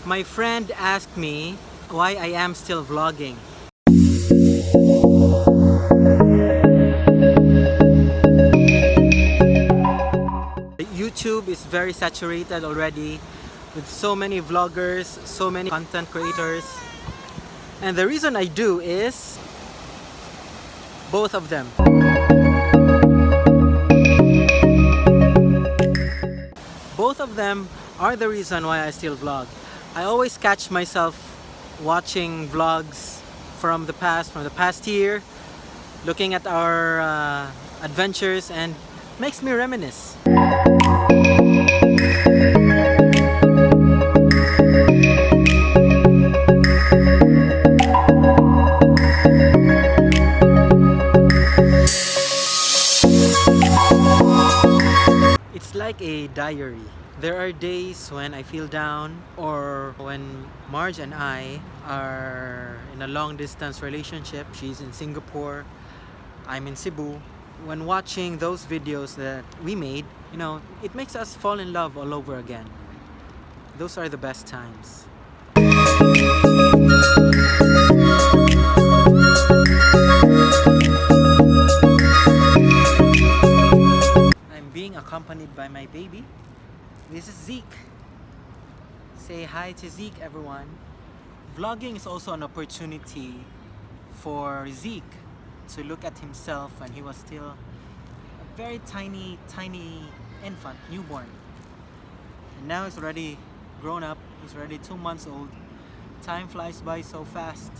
My friend asked me why I am still vlogging. YouTube is very saturated already with so many vloggers, so many content creators. And the reason I do is both of them. Both of them are the reason why I still vlog. I always catch myself watching vlogs from the past year, looking at our adventures, and makes me reminisce. It's like a diary. There are days when I feel down, or when Marge and I are in a long distance relationship. She's in Singapore, I'm in Cebu. When watching those videos that we made, it makes us fall in love all over again. Those are the best times. I'm being accompanied by my baby. This is Zeke. Say hi to Zeke, everyone. Vlogging is also an opportunity for Zeke to look at himself when he was still a very tiny infant, newborn. And now he's already grown up. He's already 2 months old. Time flies by so fast.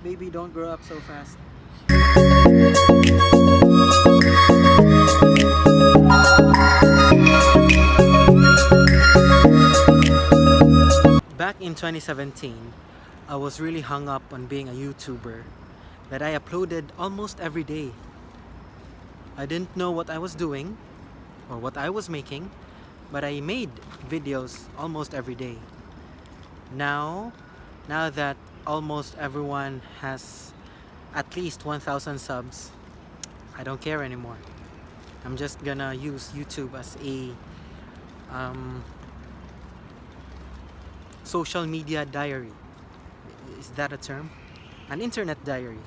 Baby, don't grow up so fast. Back in 2017, I was really hung up on being a YouTuber, that I uploaded almost every day. I didn't know what I was doing or what I was making, but I made videos almost every day. Now that almost everyone has at least 1,000 subs, I don't care anymore. I'm just gonna use YouTube as a social media diary. Is that a term? An internet diary.